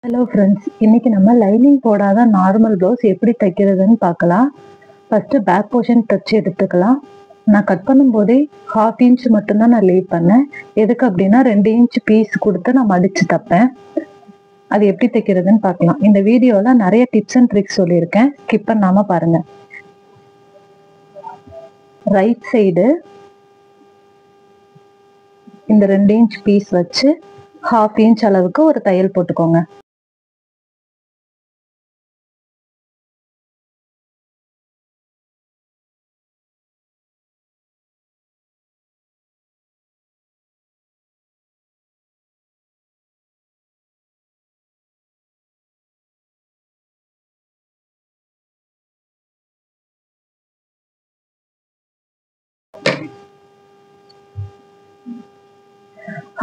Hello friends, இன்னைக்கு நம்ம lining போடாத நார்மல் ப்ளவுஸ் எப்படி தைக்கிறதுன்னு பார்க்கலாம். ஃபர்ஸ்ட் பேக் போர்ஷன் தைச்சு எடுத்துக்கலாம். நான் கட் பண்ணும்போதே 1/2 இன்ச் மட்டும்தான் நான் லீவ் பண்ணேன். எதுக்கு அப்படின்னா 2 இன்ச் பீஸ் கொடுத்து நான் மடிச்சு தைப்பேன். அது எப்படி தைக்கிறதுன்னு பார்க்கலாம். இந்த வீடியோல நிறைய டிப்ஸ் அண்ட் ட்ரிக்ஸ் சொல்லியிருக்கேன், ஸ்கிப் பண்ணாம பாருங்க. ரைட் சைடு இந்த 2 இன்ச் பீஸ் வச்சு 1/2 இன்ச் அளவுக்கு ஒரு தையல் போட்டுக்கோங்க.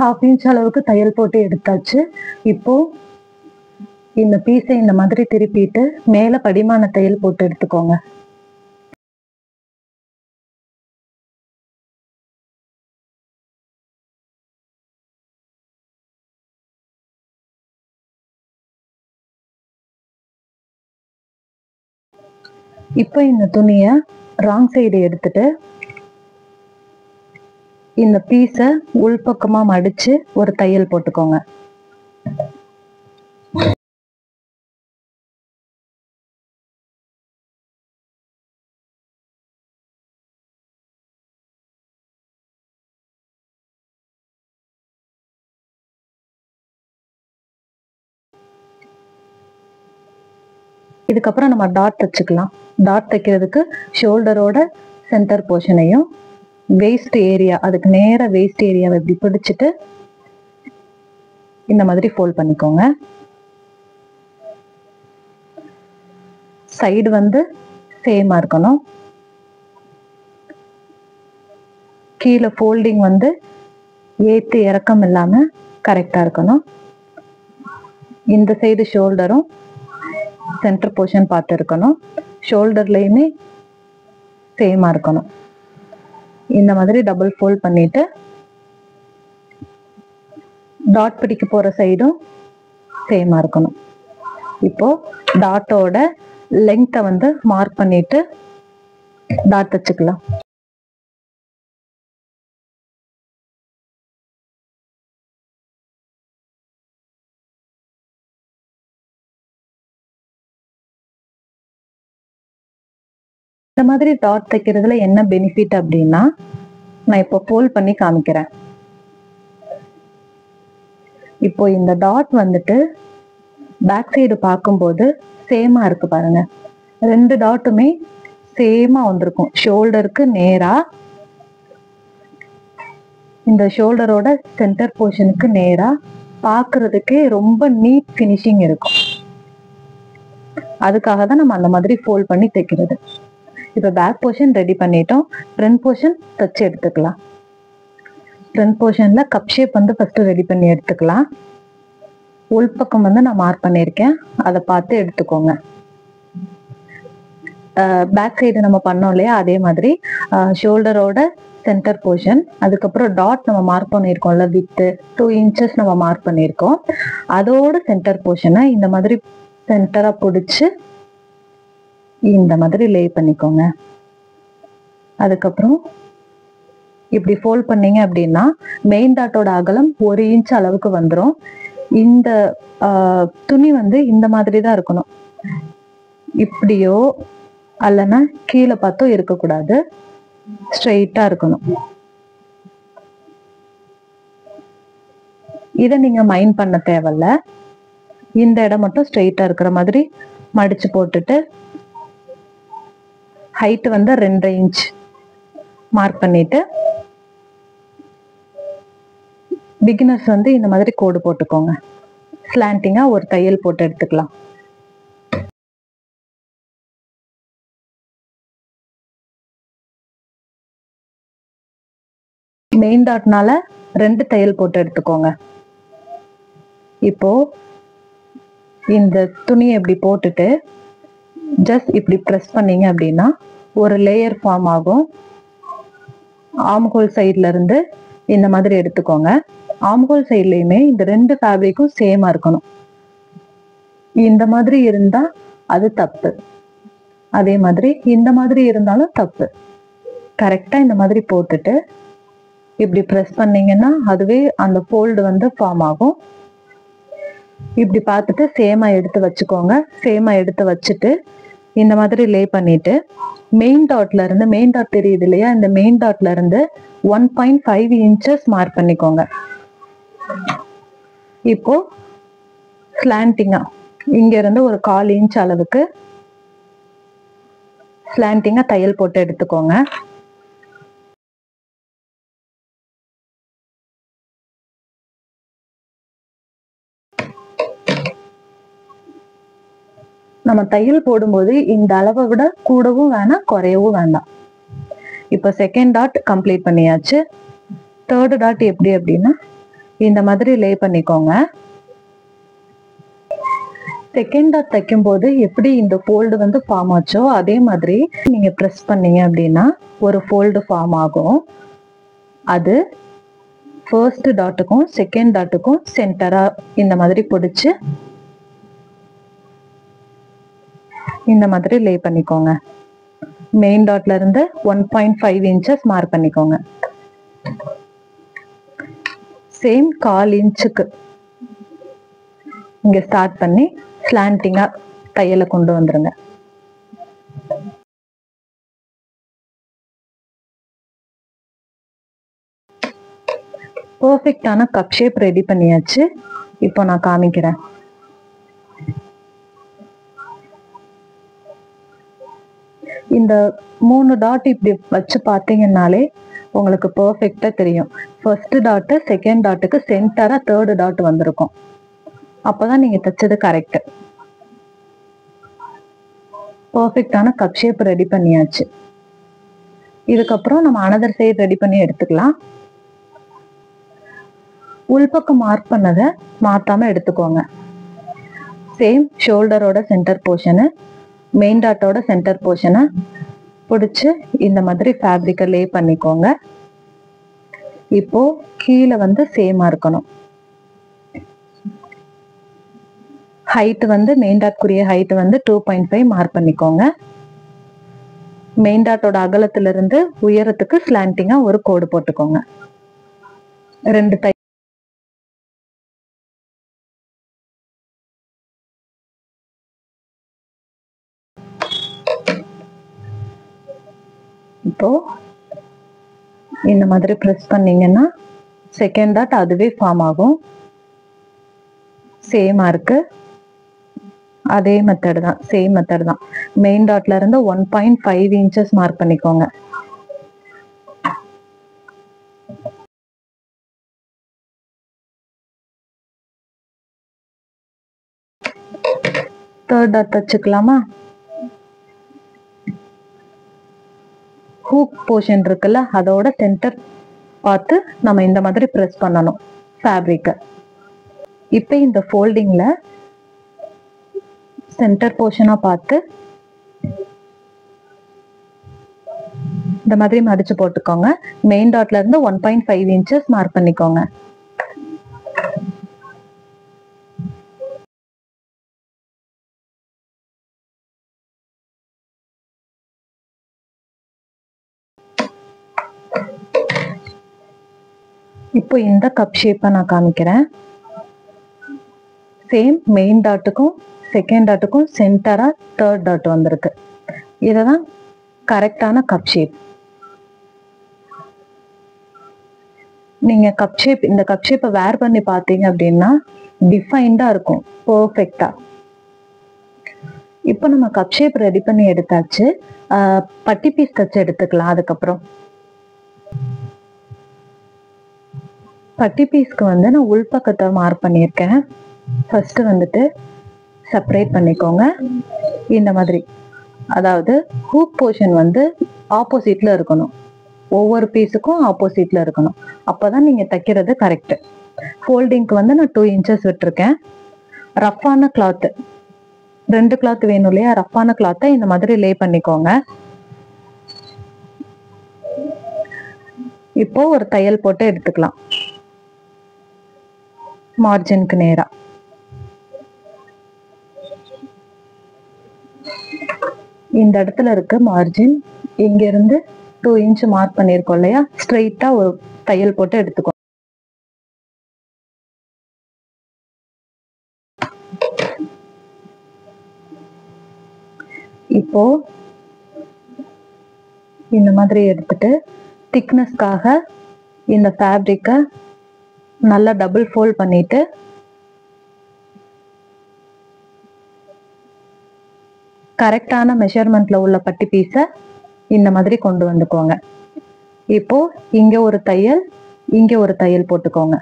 ½ இன்ச் அளவுக்கு தையல் போட்டு எடுத்தாச்சு. இப்போ இந்த பீஸை இந்த மாதிரி திருப்பிட்டு மேல படிமான தையல் போட்டு எடுத்துக்கோங்க. இப்போ இந்த துணியை ராங் சைடு எடுத்துட்டு இந்த பீஸை உள்பக்கமா மடிச்சு ஒரு தையல் போட்டுக்கோங்க. இதுக்கப்புறம் நம்ம டாட் தைச்சுக்கலாம். டாட் தைக்கிறதுக்கு ஷோல்டரோட சென்டர் போர்ஷனையும் வேஸ்ட் ஏரியா, அதுக்கு நேர வேஸ்ட் ஏரியாவை இப்படி பிடிச்சிட்டு இந்த மாதிரி ஃபோல்ட் பண்ணிக்கோங்க. சைடு வந்து சேமா இருக்கணும். கீழே ஃபோல்டிங் வந்து ஏத்து இறக்கம் இல்லாம கரெக்டா இருக்கணும். இந்த சைடு ஷோல்டரும் சென்டர் போர்ஷன் பார்த்து இருக்கணும். ஷோல்டர்லயுமே சேமா இருக்கணும். இந்த மாதிரி டபுள் ஃபோல்ட் பண்ணிட்டு டாட் பிடிக்க போற சைடும் சேமா இருக்கணும். இப்போ டாட்டோட லெங்த்தை வந்து மார்க் பண்ணிட்டு டாட் தச்சுக்கலாம். இந்த மாதிரி டாட் தைக்கிறதுல என்ன பெனிஃபிட் அப்படின்னா, நான் இப்போ ஃபோல்ட் பண்ணி காமிக்கிறேன். இப்போ இந்த டாட் வந்துட்டு பேக் சைடு பார்க்கும்போது சேமா இருக்கு பாருங்க. 2 டாட்டுமே சேமா வந்திருக்கும். ஷோல்டருக்கு நேரா, இந்த ஷோல்டரோட சென்டர் போர்ஷனுக்கு நேரா பார்க்கறதுக்கே ரொம்ப நீட் ஃபினிஷிங் இருக்கும். அதுக்காக தான் நம்ம அந்த மாதிரி ஃபோல்ட் பண்ணி தைக்கிறது. இப்போ பேக் போர்ஷன் ரெடி பண்ணிட்டோம். ஃப்ரண்ட் போர்ஷன் தச்சு எடுத்துக்கலாம். ஃப்ரண்ட் போர்ஷன்ல கப் ஷேப் வந்து ஃபர்ஸ்ட் ரெடி பண்ணி எடுத்துக்கலாம். உள்பக்கம் வந்து நான் மார்க் பண்ணியிருக்கேன், அதை பார்த்து எடுத்துக்கோங்க. பேக் சைடு நம்ம பண்ணோம் இல்லையா, அதே மாதிரி ஷோல்டரோட சென்டர் போர்ஷன், அதுக்கப்புறம் டாட் நம்ம மார்க் பண்ணியிருக்கோம்ல, வித்து 2 இன்ச்சஸ் நம்ம மார்க் பண்ணியிருக்கோம். அதோட சென்டர் போர்ஷனை இந்த மாதிரி சென்டரா பிடிச்சு இந்த மாதிரி லே பண்ணிக்கோங்க. அதுக்கப்புறம் இப்படி ஃபோல்ட் பண்ணீங்க அப்படின்னா மெயின் டாட்டோட அகலம் 1 இன்ச் அளவுக்கு வந்துடும். இந்த துணி வந்து இந்த மாதிரி தான் இருக்கணும். இப்படியோ அல்லனா கீழே பார்த்தோ இருக்கக்கூடாது, ஸ்ட்ரெயிட்டா இருக்கணும். இதை நீங்க மைண்ட் பண்ண தேவையில்ல. இந்த இடம் மட்டும் ஸ்ட்ரெயிட்டா இருக்கிற மாதிரி மடிச்சு போட்டுட்டு ஹைட் வந்து 2 இன்ச் மார்க் பண்ணிட்டு பிகினர்ஸ் வந்து இந்த மாதிரி கோடு போட்டுக்கோங்க. ஸ்லாண்டிங்கா ஒரு தையல் போட்டு எடுத்துக்கலாம். மெயின் டாட்னால 2 தையல் போட்டு எடுத்துக்கோங்க. இப்போ இந்த துணியை இப்படி போட்டுட்டு ஜஸ்ட் இப்படி ப்ரெஸ் பண்ணீங்க அப்படின்னா ஒரு லேயர் ஃபார்ம் ஆகும். ஆம்ஹோல் சைட்ல இருந்து இந்த மாதிரி எடுத்துக்கோங்க. ஆம்ஹோல் சைட்லயுமே இந்த 2 ஃபேப்ரிக்கும் சேமா இருக்கணும். இந்த மாதிரி இருந்தா அது தப்பு, அதே மாதிரி இந்த மாதிரி இருந்தாலும் தப்பு. கரெக்டா இந்த மாதிரி போட்டுட்டு இப்படி ப்ரெஸ் பண்ணீங்கன்னா அதுவே அந்த ஃபோல்டு வந்து ஃபார்ம் ஆகும். இப்படி பார்த்துட்டு சேமா எடுத்து வச்சுக்கோங்க. சேமா எடுத்து வச்சுட்டு இந்த மாதிரி லே பண்ணிட்டு மெயின் டாட்ல இருந்து, மெயின் டாட் தெரியுது இல்லையா, இந்த மெயின் டாட்ல இருந்து 1.5 இன்ச்சஸ் மார்க் பண்ணிக்கோங்க. இப்போ ஸ்லாண்டிங்கா இங்க இருந்து ஒரு 1/4 இன்ச் அளவுக்கு ஸ்லாண்டிங்கா தையல் போட்டு எடுத்துக்கோங்க. நம்ம தையல் போடும்போது இந்த அளவை விட கூடவும் வேணாம், குறையவும் வேண்டாம். இப்போ செகண்ட் டாட் கம்ப்ளீட் பண்ணியாச்சு. தேர்டு டாட் எப்படி அப்படின்னா இந்த மாதிரி லே பண்ணிக்கோங்க. செகண்ட் டாட் தைக்கும் போது எப்படி இந்த ஃபோல்டு வந்து ஃபார்ம் ஆச்சோ அதே மாதிரி நீங்க ப்ரெஸ் பண்ணீங்க அப்படின்னா ஒரு ஃபோல்டு ஃபார்ம் ஆகும். அது ஃபர்ஸ்ட் டாட்டுக்கும் செகண்ட் டாட்டுக்கும் சென்டரா இந்த மாதிரி பிடிச்சு இந்த மாதிரி லே பண்ணிக்கோங்க. மெயின் டாட்ல இருந்து 1.5 இன்ச்சஸ் மார்க் பண்ணிக்கோங்க. சேம் 1/4 இன்ச்சுக்கு இங்க ஸ்டார்ட் பண்ணி ஸ்லாண்டிங்கா தையலை கொண்டு வந்துருங்க. பர்ஃபெக்டான கப் ஷேப் ரெடி பண்ணியாச்சு. இப்போ நான் காமிக்கிறேன். இந்த 3 டாட் இப்படி வச்சு பார்த்தீங்கன்னாலே உங்களுக்கு பர்ஃபெக்டா தெரியும். ஃபர்ஸ்ட் டாட்டு செகண்ட் டாட்டுக்கு சென்டரா தேர்டு டாட் வந்திருக்கும். அப்பதான் நீங்க தைச்சது கரெக்ட். பர்ஃபெக்டான கப் ஷேப் ரெடி பண்ணியாச்சு. இதுக்கப்புறம் நம்ம அனதர் சைடு ரெடி பண்ணி எடுத்துக்கலாம். உள்பக்கம் மார்க் பண்ணதை மாத்தாம எடுத்துக்கோங்க. சேம் ஷோல்டரோட சென்டர் போர்ஷனு, மெயின் டாட்டோட சென்டர் போர்ஷனை பிடிச்சு இந்த மாதிரி ஃபேப்ரிக்கை லே பண்ணிக்கோங்க. இப்போ கீழே வந்து சேமா இருக்கணும். ஹைட் வந்து மெயின் டாட்குரிய ஹைட் வந்து 2.5 மார்க் பண்ணிக்கோங்க. மெயின் டாட்டோட அகலத்துல இருந்து உயரத்துக்கு ஸ்லாண்டிங்கா ஒரு கோடு போட்டுக்கோங்க. 2 இப்போ இந்த மாதிரி ப்ரெஸ் பண்ணீங்கன்னா செகண்ட் டாட் அதுவே ஃபார்ம் ஆகும். சேமா இருக்கு. அதே மெத்தட் தான், சேம் மெத்தட் தான். மெயின் டாட்ல இருந்து 1.5 இன்ச்சஸ் மார்க் பண்ணிக்கோங்க. தேர்ட் டாட் தச்சுக்கலாமா? ஹூக் போர்ஷன் இருக்குல்ல, அதோட சென்டர் பார்த்து நம்ம இந்த மாதிரி ப்ரெஸ் பண்ணணும் ஃபேப்ரிக்கை. இப்போ இந்த ஃபோல்டிங்ல சென்டர் போர்ஷனா பார்த்து இந்த மாதிரி மடிச்சு போட்டுக்கோங்க. மெயின் டாட்ல இருந்து 1.5 இன்ச்சஸ் மார்க் பண்ணிக்கோங்க. இப்போ இந்த கப் ஷேப்பை நான் காமிக்கிறேன். சேம் மெயின் டாட்டுக்கும் செகண்ட் டாட்டுக்கும் சென்டரா தேர்ட் டாட் வந்திருக்கு. இதுதான் கரெக்டான கப் ஷேப். நீங்க கப் ஷேப், இந்த கப் ஷேப்பை வேர் பண்ணி பார்த்தீங்க அப்படின்னா டிஃபைன்டா இருக்கும், பர்ஃபெக்டா. இப்போ நம்ம கப் ஷேப் ரெடி பண்ணி எடுத்தாச்சு. பட்டி பீஸ் தச்சு எடுத்துக்கலாம். அதுக்கப்புறம் பட்டி பீஸ்க்கு வந்து நான் உள்பக்கத்தை மார்க் பண்ணியிருக்கேன். ஃபர்ஸ்ட் வந்துட்டு செப்பரேட் பண்ணிக்கோங்க இந்த மாதிரி. அதாவது ஹூக் போர்ஷன் வந்து ஆப்போசிட்ல இருக்கணும். ஒவ்வொரு பீஸுக்கும் ஆப்போசிட்ல இருக்கணும். அப்பதான் நீங்க தைக்கிறது கரெக்ட். ஃபோல்டிங்க்கு வந்து நான் 2 இன்ச்சஸ் விட்டுருக்கேன். ரஃப்பான கிளாத், 2 கிளாத் வேணும் இல்லையா, ரஃப்பான கிளாத்தை இந்த மாதிரி லே பண்ணிக்கோங்க. இப்போ ஒரு தையல் போட்டு எடுத்துக்கலாம் மார்ஜினுக்கு நேரா. இந்த இடத்துல இருக்க மார்ஜின் இங்க இருந்து 2 இன்ச் மார்க் பண்ணிருக்கோம் இல்லையா, ஸ்ட்ரெயிட்டா ஒரு தையல் போட்டு எடுத்துக்கோ. இப்போ இந்த மாதிரி எடுத்துட்டு திக்னஸ்க்காக இந்த ஃபேப்ரிக்கை நல்லா டபுள் ஃபோல்ட் பண்ணிட்டு கரெக்டான மெஷர்மெண்ட்ல உள்ள பட்டி பீஸை இந்த மாதிரி கொண்டு வந்துக்கோங்க. இப்போ இங்க ஒரு தையல், இங்க ஒரு தையல் போட்டுக்கோங்க.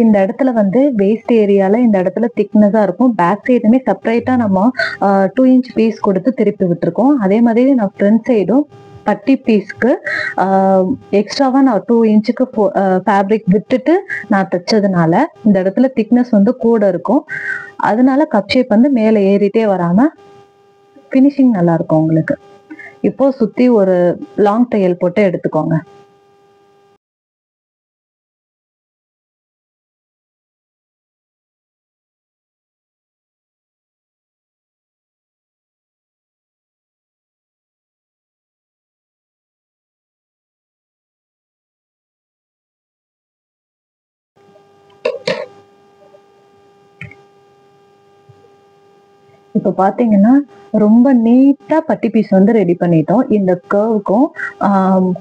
இந்த இடத்துல வந்து வேஸ்ட் ஏரியால இந்த இடத்துல திக்னஸா இருக்கும். பேக் சைடுமே செப்பரேட்டா நம்ம 2 இன்ச் பீஸ் கொடுத்து திருப்பி விட்டுருக்கோம். அதே மாதிரி நான் ஃப்ரண்ட் சைடும் பட்டி பீஸ்க்கு எக்ஸ்ட்ராவா நான் 2 இன்ச்சுக்கு ஃபேப்ரிக் விட்டுட்டு நான் தைச்சதுனால இந்த இடத்துல திக்னஸ் வந்து கூட இருக்கும். அதனால கப் ஷேப் வந்து மேலே ஏறிட்டே வராம ஃபினிஷிங் நல்லா இருக்கும் உங்களுக்கு. இப்போ சுத்தி ஒரு லாங் தையல் போட்டு எடுத்துக்கோங்க. இப்போ பாத்தீங்கன்னா ரொம்ப நீட்டா பட்டி பீஸ் வந்து ரெடி பண்ணிட்டோம். இந்த கர்வுக்கும்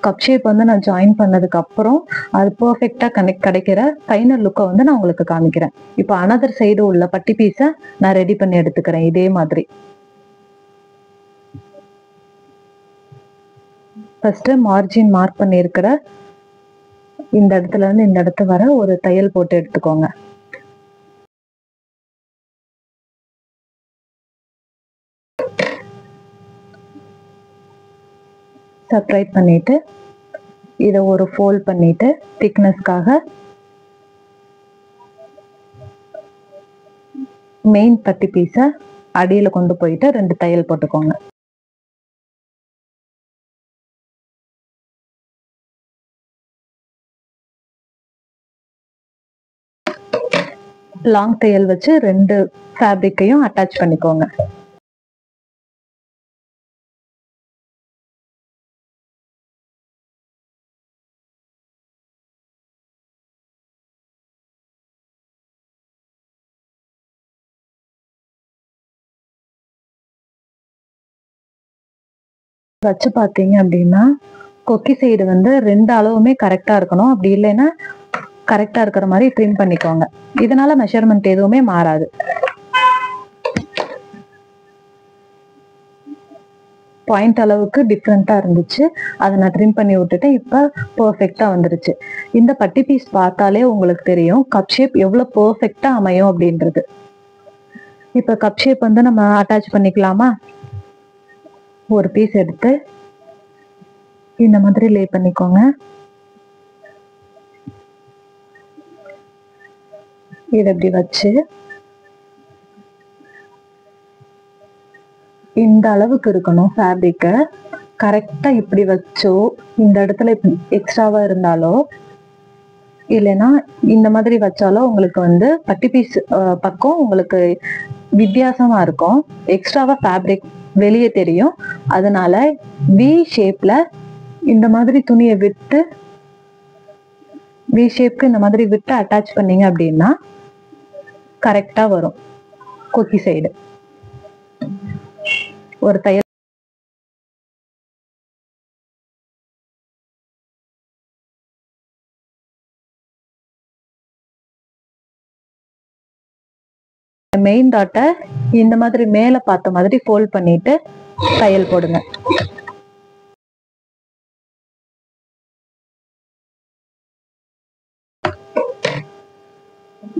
கப் ஷேப் வந்து நான் ஜாயின் பண்ணதுக்கு அப்புறம் அது பெர்ஃபெக்டா கிடைக்கிற ஃபைனல் லுக்கை வந்து நான் உங்களுக்கு காமிக்கிறேன். இப்போ அனதர் சைடு உள்ள பட்டி பீஸை நான் ரெடி பண்ணி எடுத்துக்கிறேன். இதே மாதிரி ஃபர்ஸ்ட் மார்ஜின் மார்க் பண்ணியிருக்கிற இந்த இடத்துல இருந்து இந்த இடத்து வர ஒரு தையல் போட்டு எடுத்துக்கோங்க. செப்பரேட் பண்ணிட்டு இதை ஒரு ஃபோல்ட் பண்ணிட்டு திக்னஸ்க்காக மெயின் பட்டி பீஸை அடியில கொண்டு போயிட்டு 2 தையல் போட்டுக்கோங்க. லாங் தையல் வச்சு 2 ஃபேப்ரிக்கையும் அட்டாச் பண்ணிக்கோங்க. வச்சு பார்த்தீங்க அப்படின்னா கொக்கி சைடு வந்து 2 அளவுமே கரெக்டா இருக்கணும். அப்படி இல்லைன்னா கரெக்டா இருக்கிற மாதிரி ட்ரிம் பண்ணிக்கோங்க. இதனால மெஷர்மெண்ட் எதுவுமே மாறாது. பாயிண்ட் அளவுக்கு டிஃப்ரெண்டா இருந்துச்சு, அதை நான் ட்ரிம் பண்ணி விட்டுட்டேன். இப்போ பெர்ஃபெக்டா வந்துருச்சு. இந்த பட்டி பீஸ் பார்த்தாலே உங்களுக்கு தெரியும் கப் ஷேப் எவ்வளவு பெர்ஃபெக்டா அமையும் அப்படின்றது. இப்போ கப் ஷேப் வந்து நம்ம அட்டாச் பண்ணிக்கலாமா? ஒரு பீஸ் எடுத்து இந்த மாதிரி லே பண்ணிக்கோங்க. இதை இப்படி வச்சு இந்த அளவுக்கு இருக்கணும் ஃபேப்ரிக்கை. கரெக்டா இப்படி வச்சோ இந்த இடத்துல எக்ஸ்ட்ராவா இருந்தாலோ இல்லைன்னா இந்த மாதிரி வச்சாலோ உங்களுக்கு வந்து பட்டி பீஸ் பக்கம் உங்களுக்கு வித்தியாசமா இருக்கும். எக்ஸ்ட்ராவா ஃபேப்ரிக் வெளியே தெரியும். அதனால வி ஷேப்ல இந்த மாதிரி துணியை விட்டு வி ஷேப்க்கு இந்த மாதிரி விட்டு அட்டாச் பண்ணீங்க அப்படின்னா கரெக்டா வரும். கொக்கி சைடு ஒரு தையல் மெயின் டாட்டை இந்த மாதிரி மேல பார்த்த மாதிரி ஃபோல்ட் பண்ணிட்டு தையல் போடுங்க.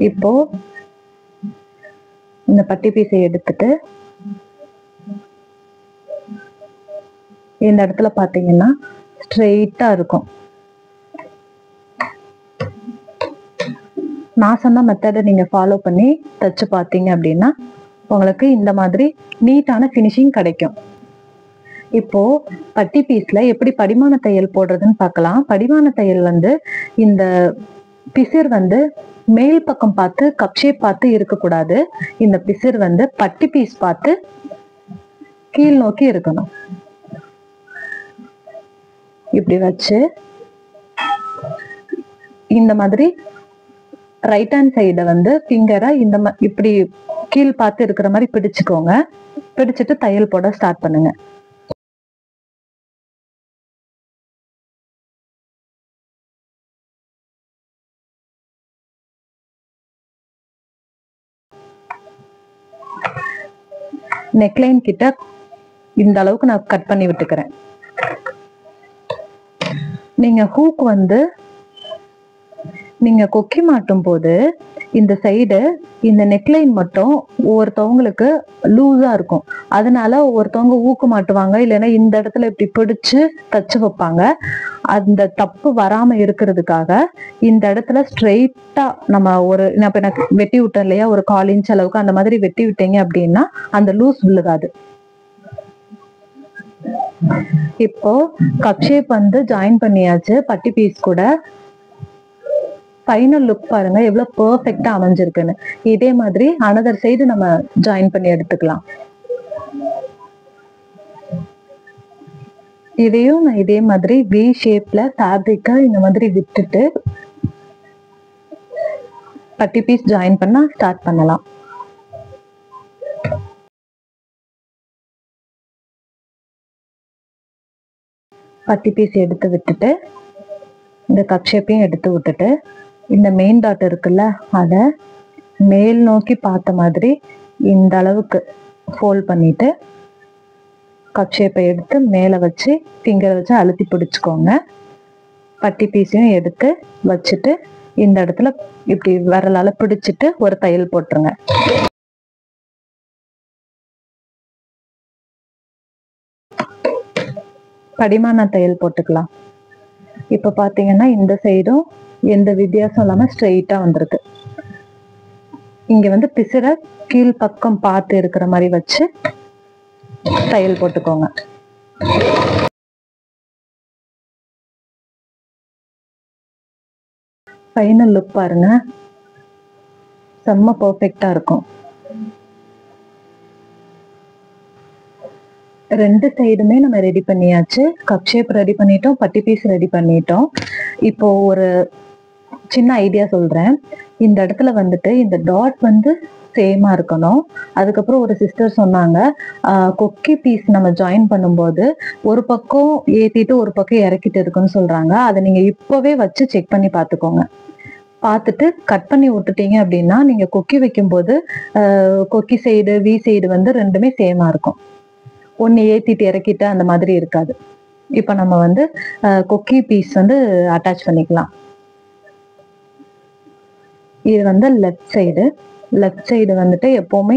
இப்போ இந்த பட்டி பீஸை எடுத்துட்டு இந்த இடத்துல பாத்தீங்கன்னா ஸ்ட்ரெயிட்டா இருக்கும். நான் சொன்ன மெத்தடை நீங்க ஃபாலோ பண்ணி தச்சு பார்த்தீங்க அப்படின்னா உங்களுக்கு இந்த மாதிரி நீட்டான ஃபினிஷிங் கிடைக்கும். இப்போ பட்டி பீஸ்ல எப்படி படிமான தையல் போடுறதுன்னு பார்க்கலாம். படிமான தையல் வந்து இந்த பிசிர் வந்து மேல் பக்கம் பார்த்து கப் ஷேப் பார்த்து இருக்கக்கூடாது. இந்த பிசிர் வந்து பட்டி பீஸ் பார்த்து கீழ் நோக்கி இருக்கணும். இப்படி வச்சு இந்த மாதிரி ரைட் ஹேண்ட் சைட வந்து ஃபிங்கரை இப்படி கீழ் பார்த்து இருக்கிற மாதிரி பிடிச்சுக்கோங்க. பிடிச்சிட்டு தையல் போட ஸ்டார்ட் பண்ணுங்க. நெக்லைன் கிட்ட இந்த அளவுக்கு நான் கட் பண்ணி விட்டுக்கிறேன். நீங்க ஹூக் வந்து நீங்க கொக்கி மாட்டும் போது இந்த சைடு இந்த நெக்லைன் மட்டும் ஒவ்வொருத்தவங்களுக்கு லூஸா இருக்கும். அதனால ஒவ்வொருத்தவங்க ஊக்கு மாட்டுவாங்க, இல்லைன்னா இந்த இடத்துல இப்படி பிடிச்சு தச்சு வைப்பாங்க. அந்த தப்பு வராம இருக்கிறதுக்காக இந்த இடத்துல ஸ்ட்ரெயிட்டா நம்ம இப்ப எனக்கு வெட்டி விட்டேன் இல்லையா, ஒரு 1/4 இன்ச் அளவுக்கு அந்த மாதிரி வெட்டி விட்டீங்க அப்படின்னா அந்த லூஸ் விழுகாது. இப்போ கப் ஷேப் வந்து ஜாயின் பண்ணியாச்சு பட்டி பீஸ் கூட. ஃபைனல் லுக் பாருங்க எவ்வளவு பெர்ஃபெக்ட்டா அமைஞ்சிருக்குன்னு. இதே மாதிரி அனதர் சைடு நம்ம ஜாயின் பண்ணி எடுத்துக்கலாம். இதையும் நான் இதே மாதிரி வி ஷேப்ல ஃபேப்ரிக்கா இந்த மாதிரி விட்டுட்டு பட்டி பீஸ் ஜாயின் பண்ண ஸ்டார்ட் பண்ணலாம். பட்டி பீஸ் எடுத்து விட்டுட்டு இந்த கப் ஷேப்பையும் எடுத்து விட்டுட்டு இந்த மெயின் டாட் இருக்குல்ல, அதை மேல் நோக்கி பார்த்த மாதிரி இந்த அளவுக்கு ஃபோல்ட் பண்ணிட்டு கப் ஷேப்பை எடுத்து மேலே வச்சு ஃபிங்கரை வச்சு அழுத்தி பிடிச்சிக்கோங்க. பட்டி பீஸையும் எடுத்து வச்சுட்டு இந்த இடத்துல இப்படி விரலால பிடிச்சிட்டு ஒரு தையல் போட்டுருங்க. படிமான தையல் போட்டுக்கலாம். இப்ப பாத்தீங்கன்னா இந்த சைடும் எந்த வித்தியாசம் இல்லாம ஸ்ட்ரெயிட்டா வந்திருக்கு. இங்க வந்து பிசிற கீழ் பக்கம் பார்த்து இருக்கிற மாதிரி வச்சு தையல் போட்டுக்கோங்க. ஃபைனல் லுக் பாருங்க, செம்ம பெர்ஃபெக்ட்டா இருக்கும். ரெண்டு சைடுமே நம்ம ரெடி பண்ணியாச்சு. கப் ஷேப் ரெடி பண்ணிட்டோம், பட்டி பீஸ் ரெடி பண்ணிட்டோம். இப்போ ஒரு சின்ன ஐடியா சொல்றேன். இந்த இடத்துல வந்துட்டு இந்த டாட் வந்து சேமா இருக்கணும். அதுக்கப்புறம் ஒரு சிஸ்டர் சொன்னாங்க, கொக்கி பீஸ் நம்ம ஜாயின் பண்ணும்போது ஒரு பக்கம் ஏத்திட்டு ஒரு பக்கம் இறக்கிட்டு இருக்குன்னு சொல்றாங்க. அதை நீங்க இப்பவே வச்சு செக் பண்ணி பார்த்துக்கோங்க. பார்த்துட்டு கட் பண்ணி விட்டுட்டீங்க அப்படின்னா நீங்க கொக்கி வைக்கும் போது கொக்கி சைடு வி சைடு வந்து ரெண்டுமே சேமா இருக்கும். ஒன்னு ஏத்திட்டு இறக்கிட்டு அந்த மாதிரி இருக்காது. இப்ப நம்ம வந்து கொக்கி பீஸ் வந்து அட்டாச் பண்ணிக்கலாம். இது வந்து லெஃப்ட் சைடு வந்துட்டு எப்பவுமே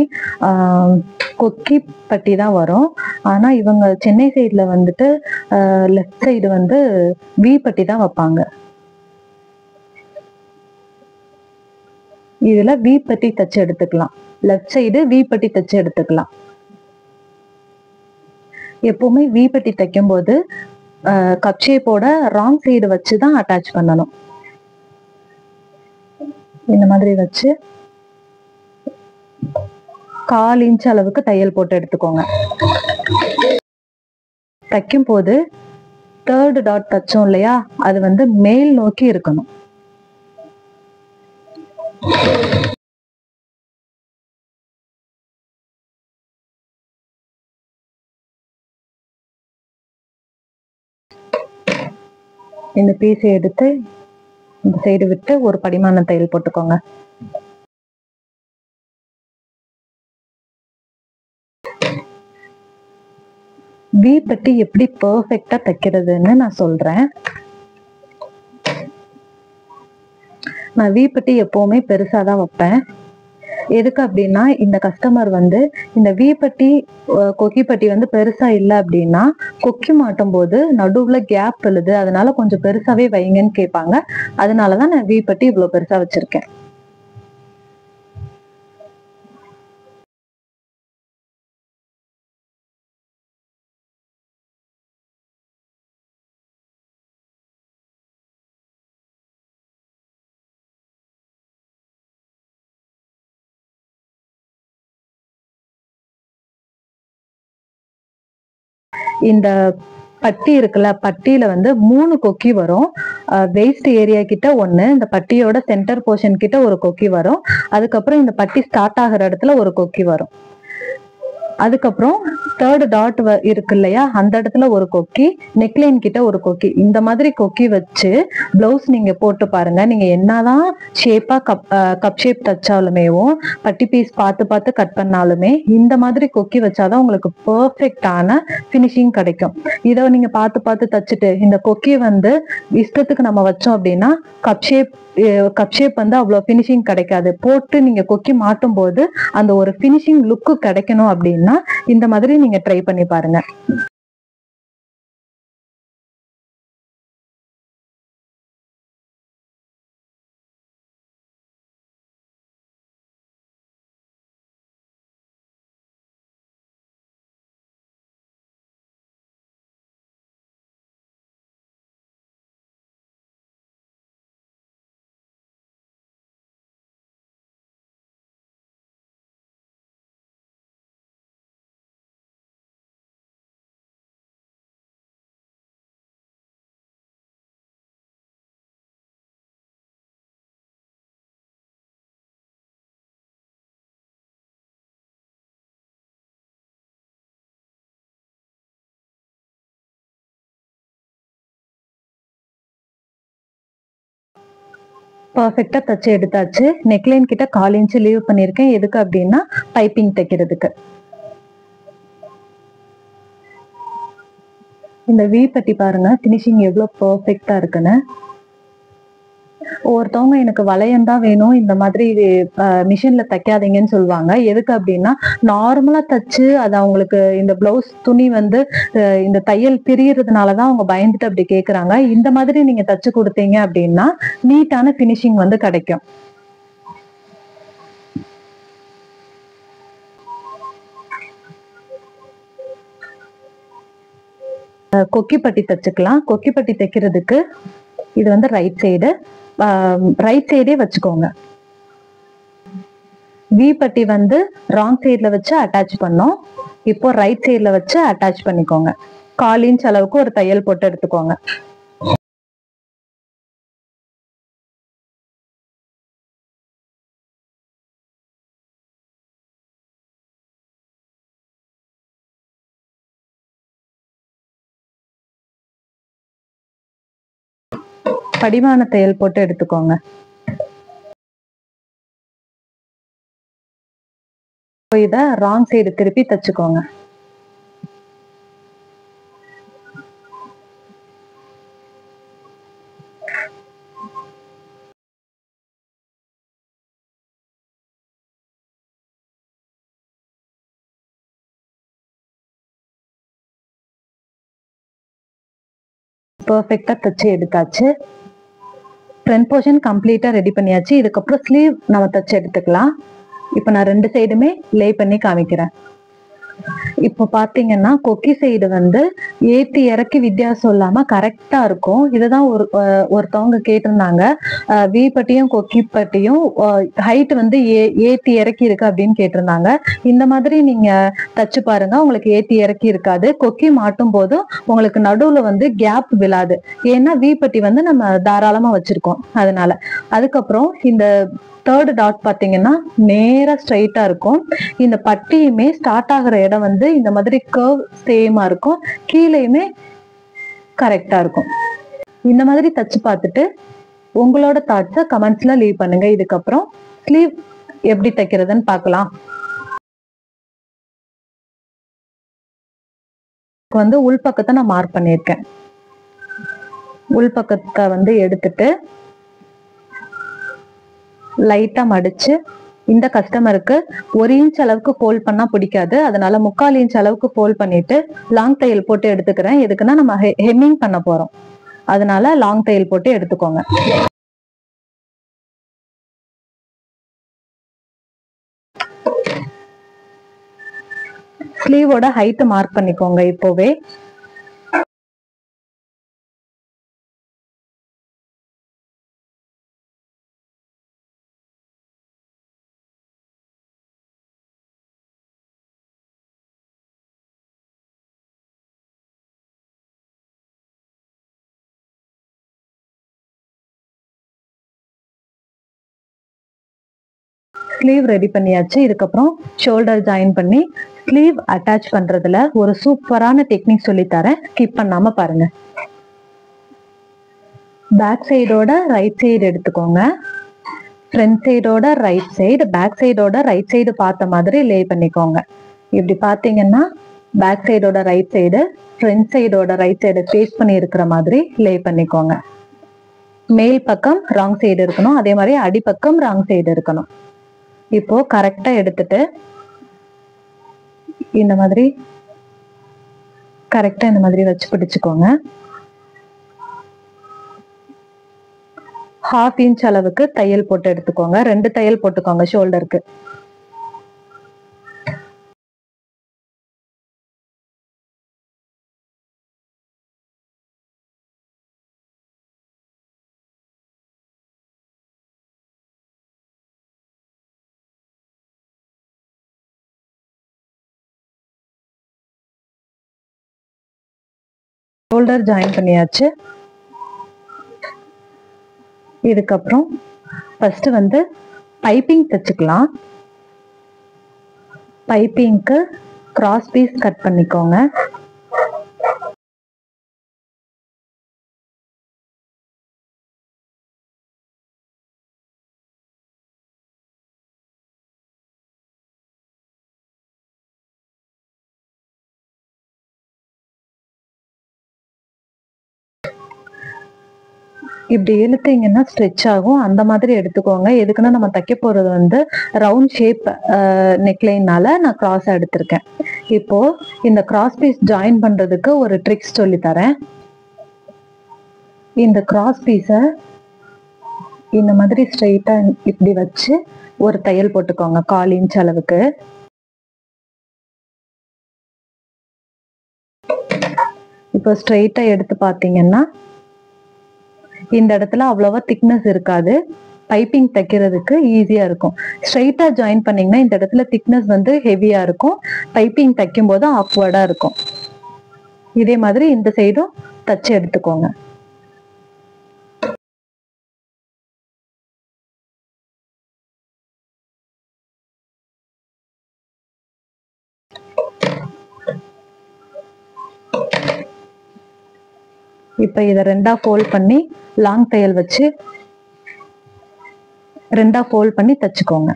கொக்கி பட்டி தான் வரும். ஆனா இவங்க சென்னை சைடுல வந்துட்டு லெஃப்ட் சைடு வந்து வி பட்டி தான் வைப்பாங்க. இதுல வி பட்டி தச்சு எடுத்துக்கலாம். லெஃப்ட் சைடு வி பட்டி தச்சு எடுத்துக்கலாம். எப்பவுமே வி பட்டி தைக்கும் போது கப் ஷேப்போட ராங் சைடு வச்சுதான் அட்டாச் பண்ணணும். இந்த மாதிரி வச்சு 1/4 இன்ச் அளவுக்கு தையல் போட்டு எடுத்துக்கோங்க. தைக்கும் போது 3rd டாட் தச்சோம் இல்லையா, அது வந்து மேல் நோக்கி இருக்கணும். இந்த பீஸை எடுத்து இந்த சைடு விட்டு ஒரு படிமான தையல் போட்டுக்கோங்க. வி பட்டி எப்படி பெர்ஃபெக்ட்டா தைக்கிறதுன்னு நான் சொல்றேன். நான் வி பட்டி எப்பவுமே பெருசாதான் வைப்பேன். எதுக்கு அப்படின்னா இந்த கஸ்டமர் வந்து இந்த வி பட்டி கொக்கி பட்டி வந்து பெருசா இல்லை அப்படின்னா கொக்கி மாட்டும் போது நடுவுல கேப் விழுது, அதனால கொஞ்சம் பெருசாவே வைங்கன்னு கேட்பாங்க. அதனாலதான் நான் வி பட்டி இவ்வளவு பெருசா வச்சிருக்கேன். இந்த பட்டி இருக்குல்ல, பட்டியில வந்து 3 கொக்கி வரும். வெயிஸ்ட் ஏரியா கிட்ட ஒண்ணு, இந்த பட்டியோட சென்டர் போர்ஷன் கிட்ட ஒரு கொக்கி வரும். அதுக்கப்புறம் இந்த பட்டி ஸ்டார்ட் ஆகுற இடத்துல ஒரு கொக்கி வரும். அதுக்கப்புறம் தேர்ட் டாட் இருக்கு இல்லையா, அந்த இடத்துல ஒரு கொக்கி, நெக்லைன் கிட்ட ஒரு கொக்கி. இந்த மாதிரி கொக்கி வச்சு பிளவுஸ் நீங்க போட்டு பாருங்க. நீங்க என்னதான் ஷேப்பா கப் ஷேப் தச்சாலுமேவும், பட்டி பீஸ் பார்த்து பார்த்து கட் பண்ணாலுமே இந்த மாதிரி கொக்கி வச்சாதான் உங்களுக்கு பெர்ஃபெக்டான ஃபினிஷிங் கிடைக்கும். இதை நீங்க பார்த்து பார்த்து தச்சுட்டு இந்த கொக்கி வந்து இஷ்டத்துக்கு நம்ம வச்சோம் அப்படின்னா கப் ஷேப் வந்து அவ்வளவு ஃபினிஷிங் கிடைக்காது. போட்டு நீங்க கொக்கி மாட்டும் போது அந்த ஒரு ஃபினிஷிங் லுக்கு கிடைக்கணும் அப்படின்னா இந்த மாதிரி நீங்க ட்ரை பண்ணி பாருங்க. பர்ஃபெக்டா தச்சு எடுத்தாச்சு. நெக்லைன் கிட்ட 1/4 இன்ச் லீவ் பண்ணிருக்கேன். எதுக்கு அப்படின்னா பைப்பிங் தைக்கிறதுக்கு. இந்த வி பட்டி பாருங்க, பினிஷிங் எவ்வளவு பர்ஃபெக்டா இருக்குன்னு. ஒருத்தவங்க எனக்கு வளையம் தான் வேணும், இந்த மாதிரி மிஷின்ல தைக்காதீங்கன்னு சொல்லுவாங்க. எதுக்கு அப்படின்னா நார்மலா தச்சு அது அவங்களுக்கு இந்த பிளவுஸ் துணி வந்து இந்த தையல் பிரியறதுனாலதான் அவங்க பயந்துட்டு அப்படி கேக்குறாங்க. இந்த மாதிரி நீங்க தச்சு கொடுத்தீங்க அப்படின்னா நீட்டான பினிஷிங் வந்து கிடைக்கும். கொக்கிப்பட்டி தச்சுக்கலாம். கொக்கிப்பட்டி தைக்கிறதுக்கு இது வந்து ரைட் சைடே வச்சுக்கோங்க. வி பட்டி வந்து ராங் சைட்ல வச்சு அட்டாச் பண்ணோம். இப்போ ரைட் சைட்ல வச்சு அட்டாச் பண்ணிக்கோங்க. 1/4 இன்ச் அளவுக்கு ஒரு தையல் போட்டு எடுத்துக்கோங்க. படிமான தையல் போட்டு எடுத்துக்கோங்க. இத ராங் சைடு திருப்பி தச்சுக்கோங்க. பர்ஃபெக்டா தச்சு எடுத்தாச்சு. ஃப்ரண்ட் போர்ஷன் கம்ப்ளீட்டா ரெடி பண்ணியாச்சு. இதுக்கப்புறம் ஸ்லீவ் நம்ம தச்சு எடுத்துக்கலாம். இப்ப நான் 2 சைடுமே லே பண்ணி காமிக்கிறேன். இப்போ பாத்தீங்கன்னா கொக்கி சைடு வந்து ஏத்தி இறக்கி வித்தியாசம் இல்லாம கரெக்டா இருக்கும். இதுதான் ஒருத்தவங்க கேட்டிருந்தாங்க, வி பட்டியும் கொக்கி பட்டியும் ஹைட் வந்து ஏத்தி இறக்கி இருக்கு அப்படின்னு கேட்டிருந்தாங்க. இந்த மாதிரி நீங்க தச்சு பாருங்க, உங்களுக்கு ஏத்தி இறக்கி இருக்காது. கொக்கி மாட்டும் போதும் உங்களுக்கு நடுவுல வந்து கேப் விழாது. ஏன்னா வி பட்டி வந்து நம்ம தாராளமா வச்சிருக்கோம் அதனால. அதுக்கப்புறம் இந்த தேர்ட் டாட் பாத்தீங்கன்னா நேரா ஸ்ட்ரைட்டா இருக்கும். இந்த பட்டியுமே ஸ்டார்ட் ஆகுற இடம் வந்து இந்த மாதிரி கர்வ் சேமா இருக்கும், கீழேயுமே கரெக்டா இருக்கும். இந்த மாதிரி தச்சு பார்த்துட்டு உங்களோட தாட்ஸை கமெண்ட்ஸ்ல லீவ் பண்ணுங்க. இதுக்கப்புறம் ஸ்லீவ் எப்படி தைக்கிறதுன்னு பார்க்கலாம். வந்து உள் பக்கத்தை நான் மார்க் பண்ணியிருக்கேன். உள் பக்கத்தை வந்து எடுத்துட்டு லைட்டா மடிச்சு, இந்த கஸ்டமருக்கு 1 இன்ச் அளவுக்கு ஃபோல்ட் பண்ணா பிடிக்காது, அதனால 3/4 இன்ச் அளவுக்கு ஃபோல்ட் பண்ணிட்டு லாங் தையல் போட்டு எடுத்துக்கிறேன். எதுக்குன்னா நம்ம ஹெம்மிங் பண்ண போறோம், அதனால லாங் தையல் போட்டு எடுத்துக்கோங்க. ஸ்லீவோட ஹைட் மார்க் பண்ணிக்கோங்க இப்போவே. ஸ்லீவ் ரெடி பண்ணியாச்சு. இதுக்கப்புறம் ஷோல்டர் ஜாயின் பண்ணி ஸ்லீவ் அட்டாச் பண்றதுல ஒரு சூப்பரான டெக்னிக் சொல்லித்தரேன், ஸ்கிப் பண்ணாம பாருங்க. பேக் சைடோட ரைட் சைடு எடுத்துக்கோங்க. ஃப்ரண்ட் சைடோட ரைட் சைடு, பேக் சைடோட ரைட் சைடு பார்த்த மாதிரி லே பண்ணிக்கோங்க. இப்படி பார்த்தீங்கன்னா பேக் சைடோட ரைட் சைடு ஃப்ரண்ட் சைடோட ரைட் சைடு ஃபேஸ் பண்ணி இருக்கிற மாதிரி லே பண்ணிக்கோங்க. மேல் பக்கம் ராங் சைடு இருக்கணும், அதே மாதிரி அடிப்பக்கம் ராங் சைடு இருக்கணும். இப்போ கரெக்டா எடுத்துட்டு இந்த மாதிரி கரெக்டா இந்த மாதிரி வச்சு பிடிச்சுக்கோங்க. 1/2 இன்ச் அளவுக்கு தையல் போட்டு எடுத்துக்கோங்க. 2 தையல் போட்டுக்கோங்க ஷோல்டருக்கு. ஷோல்டர் ஜாயின் பண்ணியாச்சு. இதுக்கப்புறம் ஃபர்ஸ்ட் வந்து பைப்பிங் தைச்சுக்கலாம். பைப்பிங்க்கு கிராஸ் பீஸ் கட் பண்ணிக்கோங்க. இப்படி இழுத்தீங்கன்னா ஸ்ட்ரெச் ஆகும், அந்த மாதிரி எடுத்துக்கோங்க. எதுக்குன்னா நம்ம தைக்க போறது வந்து ரவுண்ட் ஷேப் நெக்லைனால நான் கிராஸ் எடுத்திருக்கேன். இப்போ இந்த கிராஸ் பீஸ் ஜாயின் பண்றதுக்கு ஒரு ட்ரிக்ஸ் சொல்லி தரேன். இந்த கிராஸ் பீஸை இந்த மாதிரி ஸ்ட்ரெயிட்டா இப்படி வச்சு ஒரு தையல் போட்டுக்கோங்க 1/4 இன்ச் அளவுக்கு. இப்போ ஸ்ட்ரெயிட்டா எடுத்து பார்த்தீங்கன்னா இந்த இடத்துல அவ்வளவா திக்னஸ் இருக்காது, பைப்பிங் தைக்கிறதுக்கு ஈஸியா இருக்கும். ஸ்ட்ரெயிட்டா ஜாயின் பண்ணீங்கன்னா இந்த இடத்துல திக்னஸ் வந்து ஹெவியா இருக்கும், பைப்பிங் தைக்கும் போது ஆக்வர்டா இருக்கும். இதே மாதிரி இந்த சைடும் தச்சு எடுத்துக்கோங்க. இப்ப இதை 2ஆ ஃபோல்ட் பண்ணி லாங் தையல் வச்சு 2ஆ ஃபோல்ட் பண்ணி தச்சுக்கோங்க.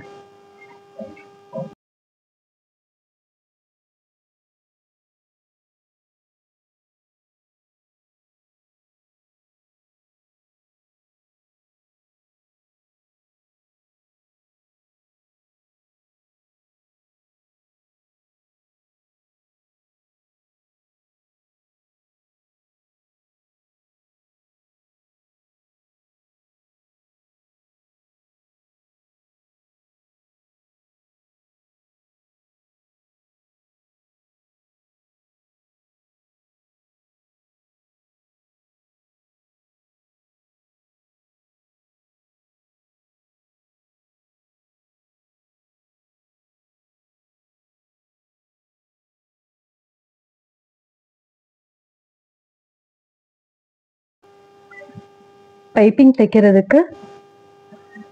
பைப்பிங் தைக்கிறதுக்கு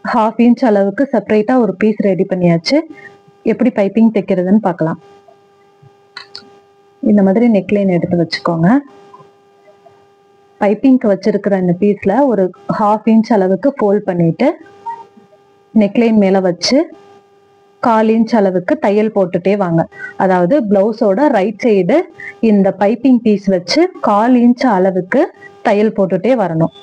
1/2 இன்ச் அளவுக்கு செப்பரேட்டா ஒரு பீஸ் ரெடி பண்ணியாச்சு. எப்படி பைப்பிங் தைக்கிறதுன்னு பார்க்கலாம். இந்த மாதிரி நெக்லைன் எடுத்து வச்சுக்கோங்க. பைப்பிங்க்கு வச்சிருக்கிற இந்த பீஸ்ல ஒரு 1/2 இன்ச் அளவுக்கு ஃபோல்ட் பண்ணிட்டு நெக்லைன் மேல வச்சு 1/4 இன்ச் அளவுக்கு தையல் போட்டுட்டே வாங்க. அதாவது பிளவுஸோட ரைட் சைடு இந்த பைப்பிங் பீஸ் வச்சு 1/4 இன்ச் அளவுக்கு தையல் போட்டுட்டே வரணும்.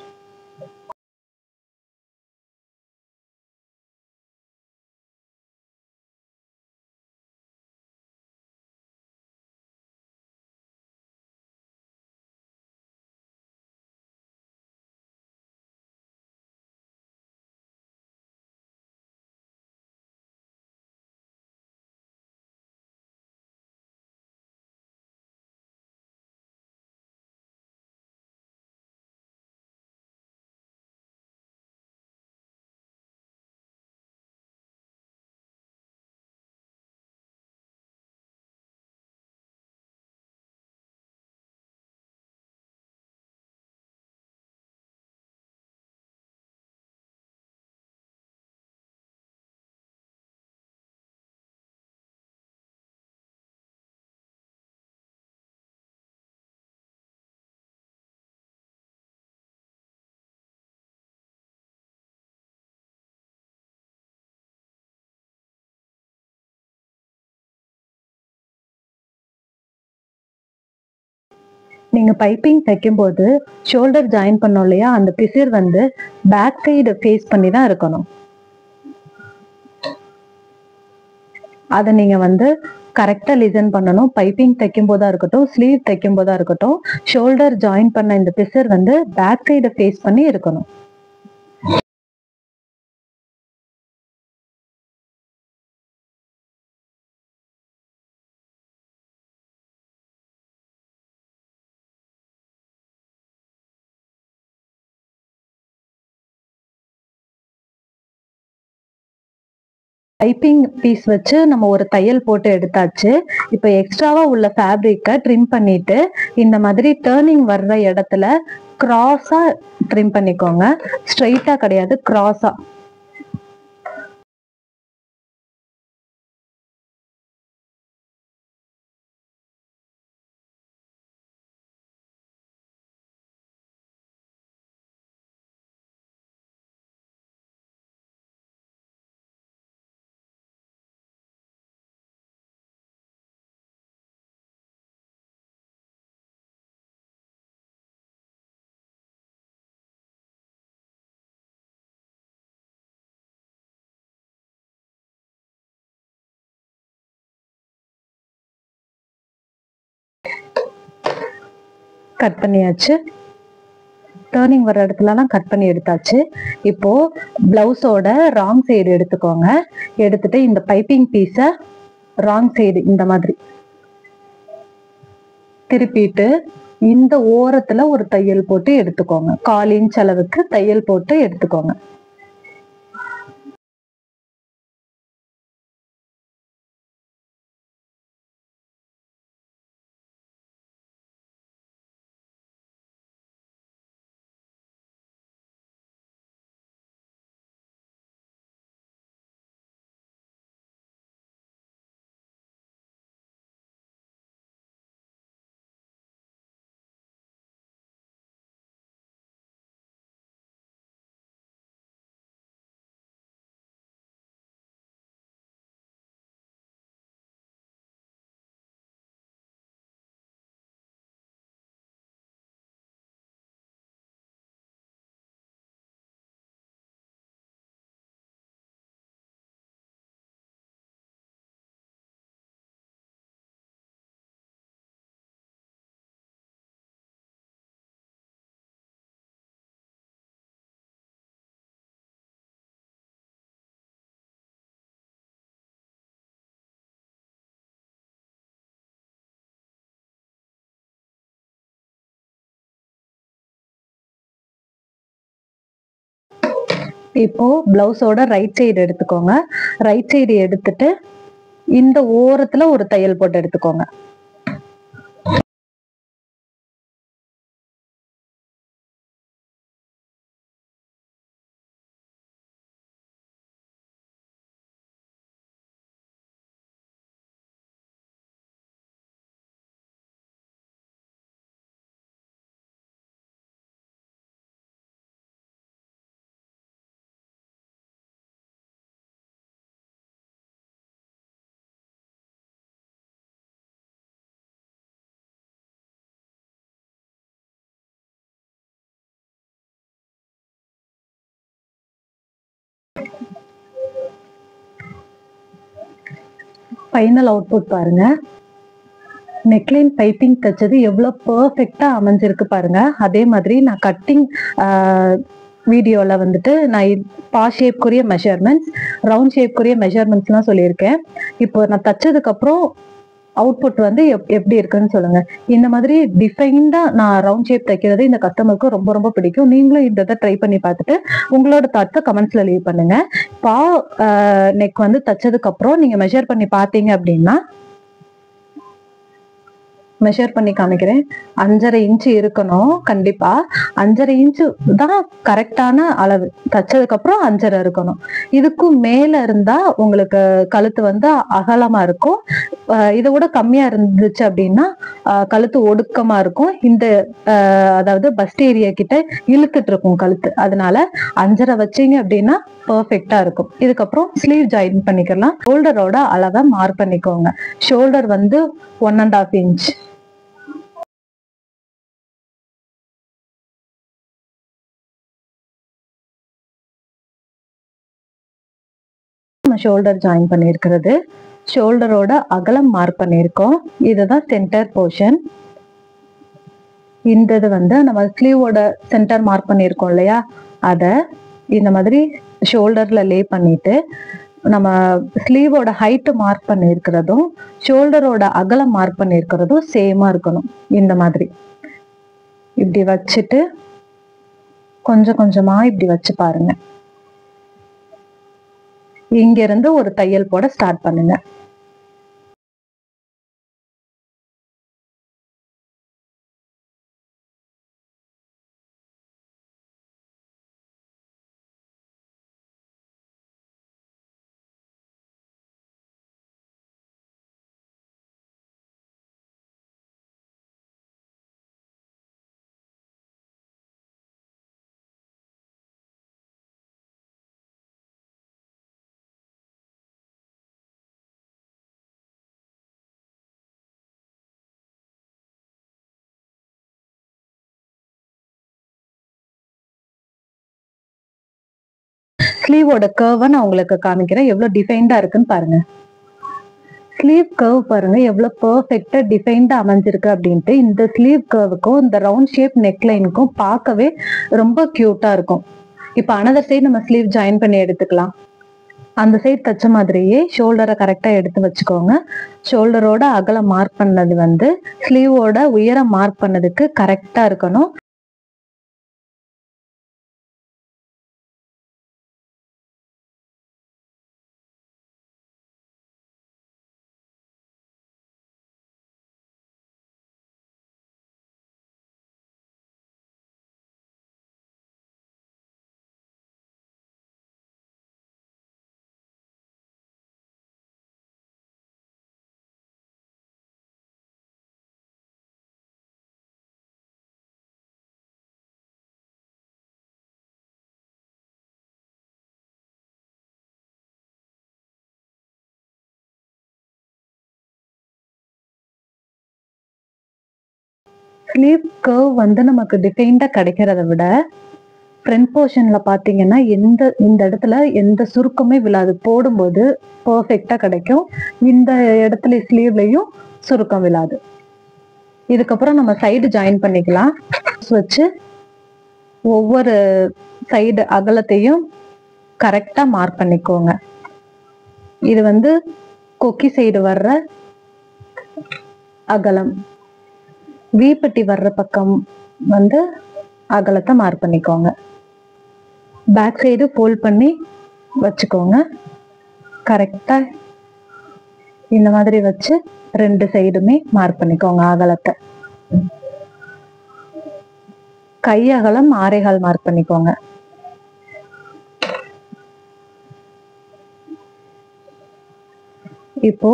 நீங்க பைப்பிங் தைக்கும்போது ஷோல்டர் ஜாயின் பண்ணோம் இல்லையா, அந்த பிசிர் வந்து பேக் சைடு ஃபேஸ் பண்ணி தான் இருக்கணும். அதை நீங்க வந்து கரெக்டா லிசன் பண்ணணும். பைப்பிங் தைக்கும் போதா இருக்கட்டும், ஸ்லீவ் தைக்கும் போதா இருக்கட்டும், ஷோல்டர் ஜாயின் பண்ண இந்த பிசிர் வந்து பேக் சைடு ஃபேஸ் பண்ணி இருக்கணும். பைப்பிங் பீஸ் வச்சு நம்ம ஒரு தையல் போட்டு எடுத்தாச்சு. இப்போ எக்ஸ்ட்ராவா உள்ள ஃபேப்ரிக்கை ட்ரிம் பண்ணிட்டு இந்த மாதிரி டேர்னிங் வர்ற இடத்துல கிராஸா ட்ரிம் பண்ணிக்கோங்க. ஸ்ட்ரைட்டா கிடையாது, கிராஸா. கட் பண்ணியாச்சு. டேர்னிங் வர இடத்துலலாம் கட் பண்ணி எடுத்தாச்சு. இப்போ பிளவுஸோட ராங் சைடு எடுத்துக்கோங்க. எடுத்துட்டு இந்த பைப்பிங் பீஸை ராங் சைடு இந்த மாதிரி திருப்பிட்டு இந்த ஓரத்துல ஒரு தையல் போட்டு எடுத்துக்கோங்க. 1/4 இன்ச் அளவுக்கு தையல் போட்டு எடுத்துக்கோங்க. இப்போ பிளவுஸோட ரைட் சைடு எடுத்துக்கோங்க. ரைட் சைடு எடுத்துட்டு இந்த ஓரத்துல ஒரு தையல் போட்டு எடுத்துக்கோங்க. ஃபைனல் அவுட்புட் பாருங்க. நெக்லைன் பைப்பிங் தைச்சது எவ்வளவு பெர்ஃபெக்டா அமைஞ்சிருக்கு பாருங்க. அதே மாதிரி நான் கட்டிங் வீடியோல வந்துட்டு நான் பா ஷேப்க்குரிய மெஷர்மெண்ட்ஸ், ரவுண்ட் ஷேப்க்குரிய மெஷர்மெண்ட்ஸ்லாம் சொல்லியிருக்கேன். இப்போ நான் தைச்சதுக்கு அப்புறம் அவுட்புட் வந்து எப்படி இருக்குன்னு சொல்லுங்க. இந்த மாதிரி டிஃபைன்டா நான் ரவுண்ட் ஷேப் தைக்கிறது இந்த கஸ்டமருக்கு ரொம்ப ரொம்ப பிடிக்கும். நீங்களும் இந்த ட்ரை பண்ணி பார்த்துட்டு உங்களோட தாட்ஸை கமெண்ட்ஸ்ல லீவ் பண்ணுங்க. பா நெக் வந்து தைச்சதுக்கு அப்புறம் நீங்க மெஷர் பண்ணி பார்த்தீங்க அப்படின்னா, மெஷர் பண்ணி காமிக்கிறேன். 5.5 இன்ச்சு இருக்கணும். கண்டிப்பா 5.5 இன்ச்சு தான் கரெக்டான அளவு. தைச்சதுக்கு அப்புறம் 5.5 இருக்கணும். இதுக்கும் மேல இருந்தா உங்களுக்கு கழுத்து வந்து அகலமா இருக்கும். இதை விட கம்மியா இருந்துச்சு அப்படின்னா கழுத்து ஒடுக்கமா இருக்கும். இந்த அதாவது பஸ்ட் ஏரியா கிட்ட இழுத்துட்டு இருக்கும் கழுத்து. அதனால 5.5 வச்சீங்க அப்படின்னா பெர்ஃபெக்டா இருக்கும். இதுக்கப்புறம் ஸ்லீவ் ஜாயின் பண்ணிக்கலாம். ஷோல்டரோட அளவை மார்க் பண்ணிக்கோங்க. ஷோல்டர் வந்து 1.5 இன்ச். நம்ம ஷோல்டர் ஜாயின் பண்ணியிருக்கிறது. ஷோல்டரோட அகலம் மார்க் பண்ணியிருக்கோம். இதுதான் சென்டர் போர்ஷன். இந்த இது வந்து நம்ம ஸ்லீவோட சென்டர் மார்க் பண்ணியிருக்கோம் இல்லையா, அதை இந்த மாதிரி ஷோல்டர்ல லே பண்ணிட்டு நம்ம ஸ்லீவோட ஹைட் மார்க் பண்ணியிருக்கிறதும் ஷோல்டரோட அகலம் மார்க் பண்ணியிருக்கிறதும் சேமா இருக்கணும். இந்த மாதிரி இப்படி வச்சுட்டு கொஞ்சம் கொஞ்சமா இப்படி வச்சு பாருங்க. இங்க இருந்து ஒரு தையல் போட ஸ்டார்ட் பண்ணுங்க. ஸ்லீவோட கர்வை நான் உங்களுக்கு காமிக்கிறேன், எவ்வளவு டிஃபைன்டா இருக்குன்னு பாருங்க. ஸ்லீவ் கர்வ் பாருங்க எவ்வளவு பெர்ஃபெக்டா டிஃபைன்டா அமைஞ்சிருக்கு அப்படின்ட்டு. இந்த ஸ்லீவ் கர்வுக்கும் இந்த ரவுண்ட் ஷேப் நெக் லைனுக்கும் பார்க்கவே ரொம்ப கியூட்டா இருக்கும். இப்போ அனதர் சைடு நம்ம ஸ்லீவ் ஜாயின் பண்ணி எடுத்துக்கலாம். அந்த சைடு தச்ச மாதிரியே ஷோல்டரை கரெக்டா எடுத்து வச்சுக்கோங்க. ஷோல்டரோட அகலம் மார்க் பண்ணது வந்து ஸ்லீவோட உயரம் மார்க் பண்ணதுக்கு கரெக்டா இருக்கணும். ஸ்லீவ் கர்வ் வந்து நமக்கு டிஃபைன்டா கிடைக்கிறத விட ஃப்ரண்ட் போர்ஷன்ல பாத்தீங்கன்னா இந்த இடத்துல எந்த சுருக்கமே விழாது. போடும்போது பர்ஃபெக்டா கிடைக்கும். இந்த இடத்துல ஸ்லீவ்லயும் சுருக்கம் விழாது. இதுக்கப்புறம் நம்ம சைடு ஜாயின் பண்ணிக்கலாம். வச்சு ஒவ்வொரு சைடு அகலத்தையும் கரெக்டா மார்க் பண்ணிக்கோங்க. இது வந்து கொக்கி சைடு வர்ற அகலம், வீப்பட்டி வர்ற பக்கம் வந்து அகலத்தை மார்க் பண்ணிக்கோங்க. பேக் சைடு ஃபோல்ட் பண்ணி வச்சுக்கோங்க. கரெக்டா இந்த மாதிரி வச்சு ரெண்டு சைடுமே மார்க் பண்ணிக்கோங்க அகலத்தை. கை அகலம் 6.25 மார்க் பண்ணிக்கோங்க. இப்போ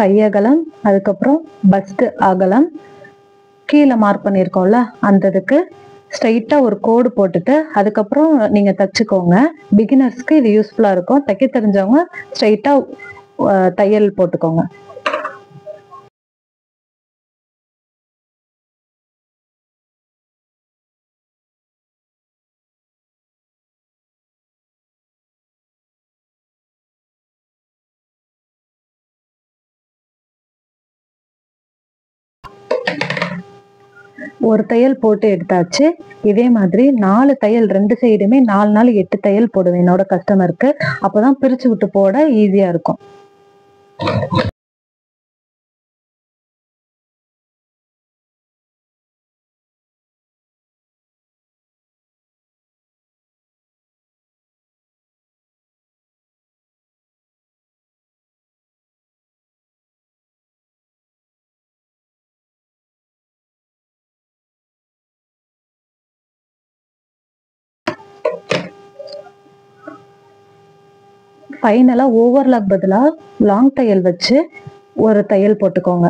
கை அகலம், அதுக்கப்புறம் பஸ்ட் அகலம் கீழே மார்க் பண்ணியிருக்கோம்ல, அந்த இதுக்கு ஸ்ட்ரைட்டா ஒரு கோடு போட்டுட்டு அதுக்கப்புறம் நீங்க தச்சுக்கோங்க. பிகினர்ஸ்க்கு இது யூஸ்ஃபுல்லா இருக்கும். தைக்க தெரிஞ்சவங்க ஸ்ட்ரைட்டா தையல் போட்டுக்கோங்க. ஒரு தையல் போட்டு எடுத்தாச்சு. இதே மாதிரி 4 தையல், 2 சைடுமே 4 4 8 தையல் போடுவேன் என்னோட கஸ்டமருக்கு. அப்பதான் பிரிச்சு விட்டு போட ஈஸியா இருக்கும். ஃபைனலா ஓவர்லாக் பதிலா லாங் தையல் வச்சு ஒரு தையல் போட்டுக்கோங்க.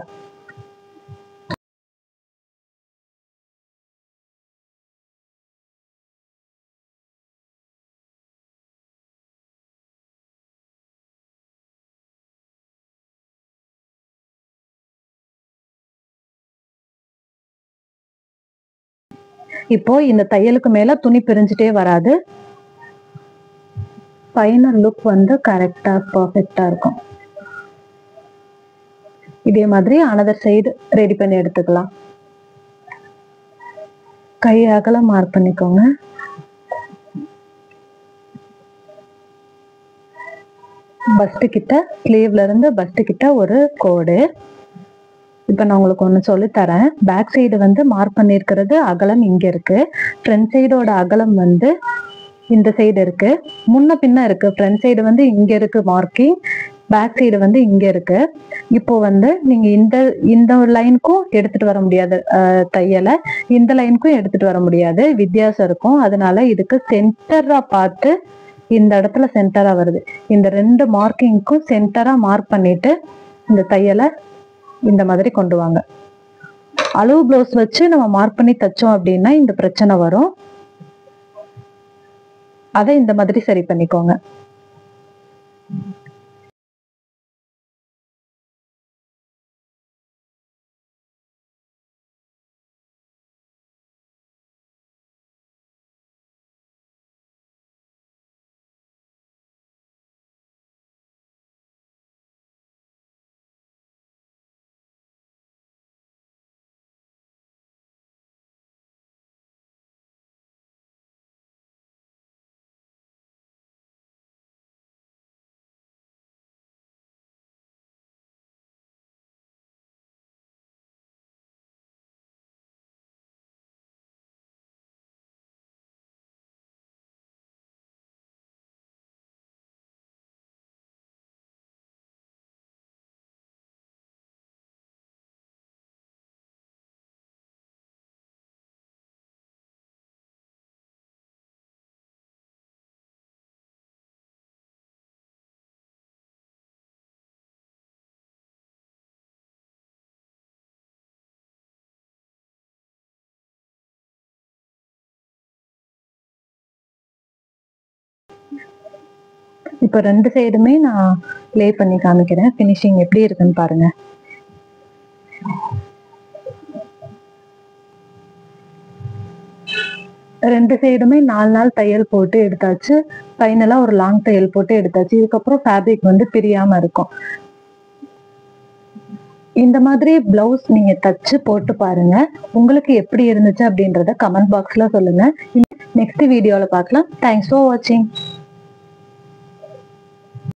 இப்போ இந்த தையலுக்கு மேல துணி பிரிஞ்சுட்டே வராது. ஃபைனல் லுக் வந்து கரெக்டா பர்ஃபெக்டா இருக்கும். இதே மாதிரி அனதர் சைடு ரெடி பண்ணி எடுத்துக்கலாம். கை அகலம் மார்க் பண்ணிக்கோங்க. பஸ்ட் கிட்ட, ஸ்லீவ்ல இருந்து பஸ்ட் கிட்ட ஒரு கோடு. இப்ப நான் உங்களுக்கு ஒண்ணு சொல்லி தரேன். பேக் சைடு வந்து மார்க் பண்ணிருக்கிறது அகலம் இங்க இருக்கு. ஃப்ரண்ட் சைடோட அகலம் வந்து இந்த சைடு இருக்கு. முன்ன பின்ன இருக்கு. ஃப்ரண்ட் சைடு வந்து இங்க இருக்கு மார்க்கிங், பேக் சைடு வந்து இங்க இருக்கு. இப்போ வந்து நீங்க இந்த லைனுக்கும் எடுத்துட்டு வர முடியாது தையலை, இந்த லைனுக்கும் எடுத்துட்டு வர முடியாது, வித்தியாசம் இருக்கும். அதனால இதுக்கு சென்டரா பார்த்து இந்த இடத்துல சென்டரா வருது. இந்த 2 மார்க்கிங்க்கும் சென்டரா மார்க் பண்ணிட்டு இந்த தையலை இந்த மாதிரி கொண்டு வாங்க. அளவு பிளவுஸ் வச்சு நம்ம மார்க் பண்ணி தச்சோம் அப்படின்னா இந்த பிரச்சனை வரும். அதை இந்த மாதிரி சரி பண்ணிக்கோங்க. இப்ப 2 சைடுமே நான் லே பண்ணி காமிக்கிறேன். ஃபினிஷிங் எப்படி இருக்குன்னு பாருங்க. ரெண்டு சைடுமே 4 தையல் போட்டு எடுத்தாச்சு. ஃபைனலா ஒரு லாங் தையல் போட்டு எடுத்தாச்சு. இதுக்கப்புறம் ஃபேப்ரிக் வந்து பிரியாம இருக்கும். இந்த மாதிரி பிளவுஸ் நீங்க தச்சு போட்டு பாருங்க. உங்களுக்கு எப்படி இருந்துச்சு அப்படின்றத கமெண்ட் பாக்ஸ்ல சொல்லுங்க. நெக்ஸ்ட் வீடியோல பார்க்கலாம். தேங்க்ஸ் ஃபார் வாட்சிங்.